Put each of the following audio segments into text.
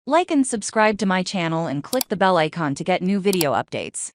Like and subscribe to my channel and click the bell icon to get new video updates.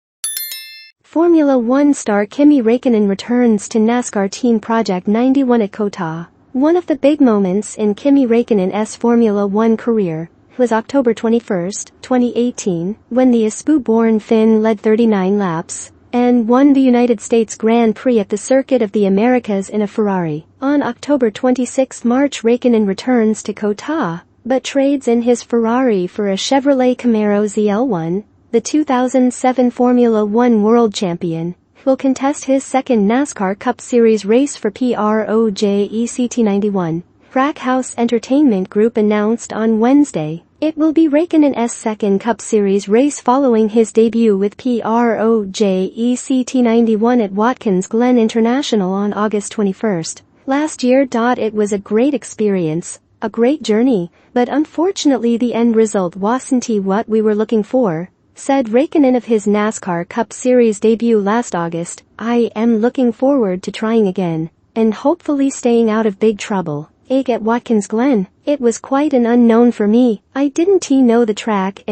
Formula One star Kimi Raikkonen returns to NASCAR Team Project 91 at Cota. One of the big moments in Kimi Raikkonen's Formula One career was October 21, 2018, when the Espoo-born Finn led 39 laps and won the United States Grand Prix at the Circuit of the Americas in a Ferrari. On October 26, March Raikkonen returns to Cota, but trades in his Ferrari for a Chevrolet Camaro ZL1, the 2007 Formula One world champion, will contest his second NASCAR Cup Series race for Project 91. Trackhouse Entertainment Group announced on Wednesday it will be Raikkonen's second Cup Series race following his debut with Project 91 at Watkins Glen International on August 21. Last year. It was a great experience, a great journey, but unfortunately the end result wasn't what we were looking for, said Raikkonen of his NASCAR Cup Series debut last August. I am looking forward to trying again, and hopefully staying out of big trouble. At Watkins Glen, it was quite an unknown for me. I didn't know the track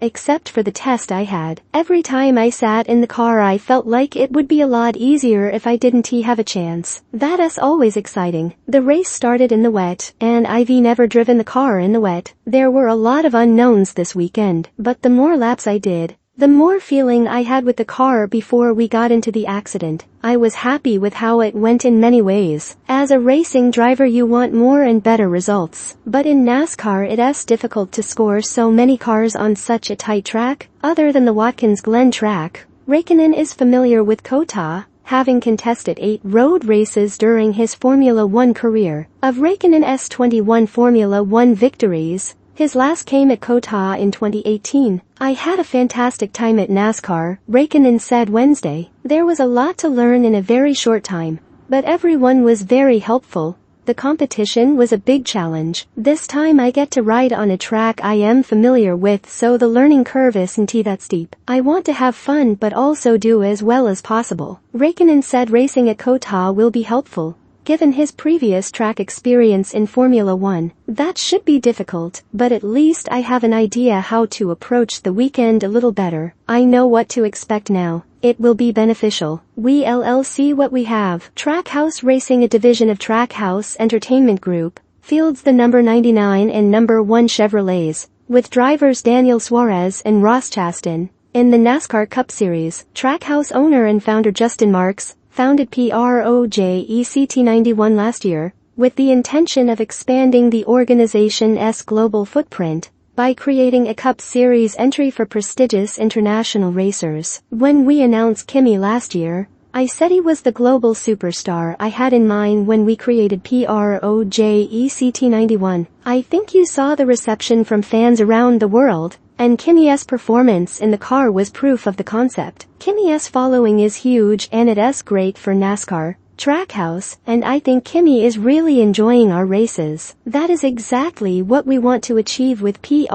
except for the test I had. Every time I sat in the car I felt like it would be a lot easier if I didn't have a chance. That's always exciting. The race started in the wet, and I've never driven the car in the wet. There were a lot of unknowns this weekend, but the more laps I did, the more feeling I had with the car before we got into the accident. I was happy with how it went in many ways. As a racing driver you want more and better results, but in NASCAR it's difficult to score so many cars on such a tight track. Other than the Watkins Glen track, Raikkonen is familiar with Cota, having contested 8 road races during his Formula One career. Of Raikkonen's 21 Formula One victories, his last came at Cota in 2018. I had a fantastic time at NASCAR, Raikkonen said Wednesday. There was a lot to learn in a very short time, but everyone was very helpful. The competition was a big challenge. This time I get to ride on a track I am familiar with, so the learning curve isn't that steep. I want to have fun but also do as well as possible. Raikkonen said racing at Cota will be helpful, given his previous track experience in Formula One. That should be difficult, but at least I have an idea how to approach the weekend a little better. I know what to expect now. It will be beneficial.Well see what we have. Trackhouse Racing, a division of Trackhouse Entertainment Group, fields the number 99 and number 1 Chevrolets, with drivers Daniel Suarez and Ross Chastain. In the NASCAR Cup Series, Trackhouse owner and founder Justin Marks founded Project 91 last year, with the intention of expanding the organization's global footprint by creating a Cup Series entry for prestigious international racers. When we announced Kimi last year, I said he was the global superstar I had in mind when we created Project 91. I think you saw the reception from fans around the world, and Kimi's performance in the car was proof of the concept. Kimi's following is huge and it's great for NASCAR, Trackhouse, and I think Kimi is really enjoying our races. That is exactly what we want to achieve with Project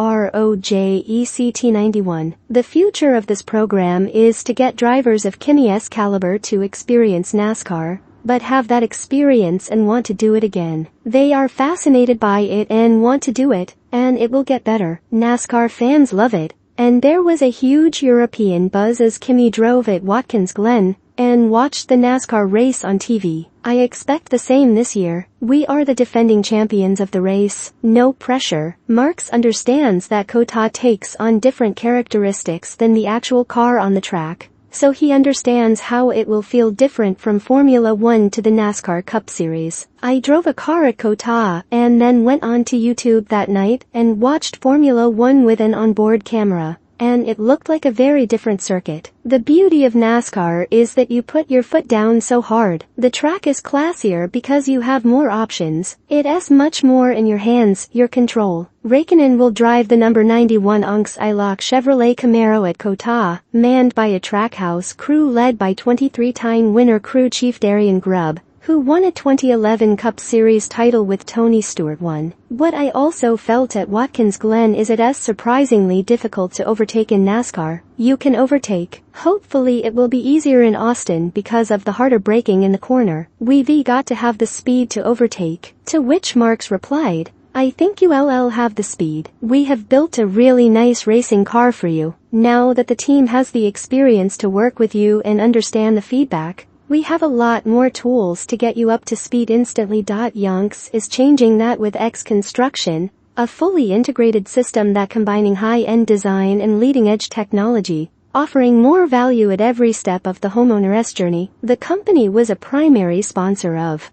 91. The future of this program is to get drivers of Kimi's caliber to experience NASCAR, but have that experience and want to do it again. They are fascinated by it and want to do it, and it will get better. NASCAR fans love it, and there was a huge European buzz as Kimi drove at Watkins Glen and watched the NASCAR race on TV. I expect the same this year. We are the defending champions of the race. No pressure. Marks understands that Cota takes on different characteristics than the actual car on the track, so he understands how it will feel different from Formula One to the NASCAR Cup Series. I drove a car at Cota and then went on to YouTube that night and watched Formula One with an onboard camera, and it looked like a very different circuit. The beauty of NASCAR is that you put your foot down so hard. The track is classier because you have more options. It's much more in your hands, your control. Raikkonen will drive the number 91 Ilok Chevrolet Camaro at Cota, manned by a Trackhouse crew led by 23-time winner crew chief Darian Grubb, who won a 2011 Cup Series title with Tony Stewart won. What I also felt at Watkins Glen is it's surprisingly difficult to overtake in NASCAR. You can overtake. Hopefully it will be easier in Austin because of the harder braking in the corner. We've got to have the speed to overtake. To which Marks replied, I think you'll have the speed. We have built a really nice racing car for you. Now that the team has the experience to work with you and understand the feedback, we have a lot more tools to get you up to speed instantly. Yonks is changing that with X Construction, a fully integrated system that combining high-end design and leading-edge technology, offering more value at every step of the homeowner's journey. The company was a primary sponsor of